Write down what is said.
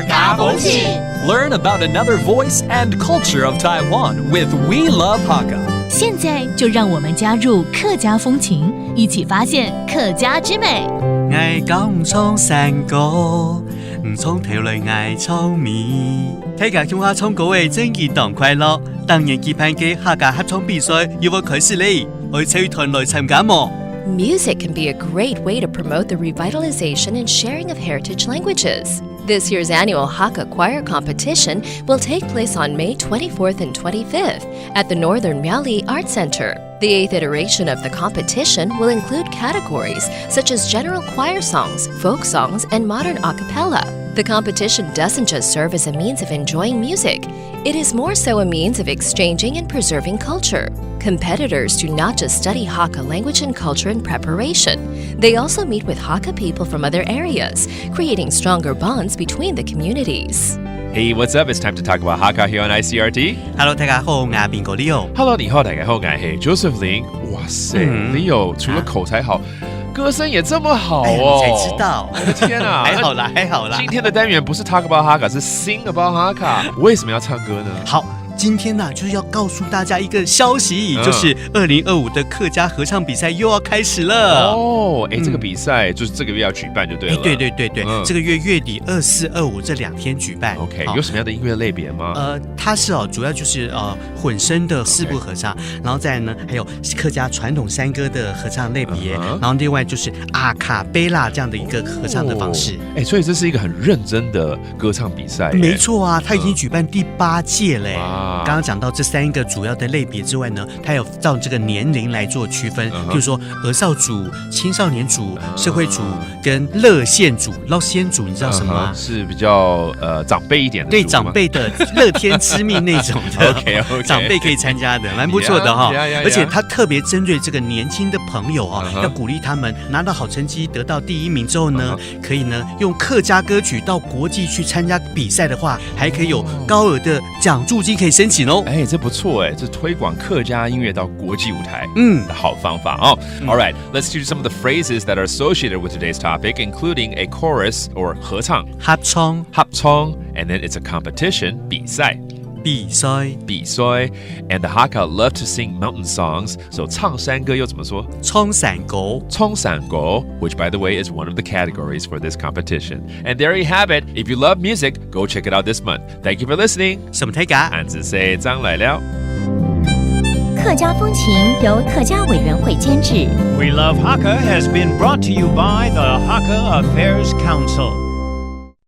客家风情 Learn about another voice and culture of Taiwan with We Love Hakka. 现在就让我们加入客家风情，一起发现客家之美。爱讲创山歌，从头来爱创面。大家中華創歌嘅正義當快樂，當然期盼嘅客家合唱比賽要開始咧，我請團來參加麼？ Music can be a great way to promote the revitalization and sharing of heritage languages. This year's annual Hakka Choir Competition will take place on May 24th and 25th at the Northern Miaoli Art Center. The 8th iteration of the competition will include categories such as general choir songs, folk songs, and modern a cappella. The competition doesn't just serve as a means of enjoying music, it is more so a means of exchanging and preserving culture. Competitors do not just study Hakka language and culture in preparation. They also meet with Hakka people from other areas, creating stronger bonds between the communities. Hey, what's up? It's time to talk about Hakka here on ICRT. Hello， 大家好，我係邊個 Leo。Hello， 你好，大家好，我係 Joseph Lin。哇塞，Leo 除了口才好，歌声也这么好哦！才知道，我的天啊！还好啦，还好啦。今天的单元不是 Talk about Hakka， 是 Sing about Hakka。为什么要唱歌呢？好。今天呢，就是要告诉大家一个消息，就是2025的客家合唱比赛又要开始了。哦，这个比赛就是这个月要举办就对了。对，这个月月底24、25这2天举办。OK， 有什么样的音乐类别吗？它是主要就是混声的4部合唱，然后再来呢还有客家传统山歌的合唱类别，然后另外就是阿卡贝拉这样的一个合唱的方式。所以这是一个很认真的歌唱比赛。没错啊，它已经举办第8届嘞。刚刚讲到这3个主要的类别之外呢，它有照这个年龄来做区分，比如说儿少组、青少年组、社会组跟乐县组。乐县组你知道什么吗？是比较长辈一点的，对长辈的乐天知命那种的OK 长辈可以参加的，蛮不错的哈。而且它特别针对这个年轻的朋友要鼓励他们拿到好成绩，得到第1名之后呢，可以呢用客家歌曲到国际去参加比赛的话，还可以有高额的奖助金可以申请哦。这不错这推广客家音乐到国际舞台的好方法哦。All right, let's do some of the phrases that are associated with today's topic, including a chorus or 合唱，合唱， and then it's a competition, 比赛。比赛 and the Hakka love to sing mountain songs, so 唱山歌又怎么说？冲山歌 which by the way is one of the categories for this competition. And there you have it. If you love music, go check it out this month. Thank you for listening. 什么大家？俺子say 张来了。客家风情由客家委员会监制。 We Love Hakka has been brought to you by the Hakka Affairs Council.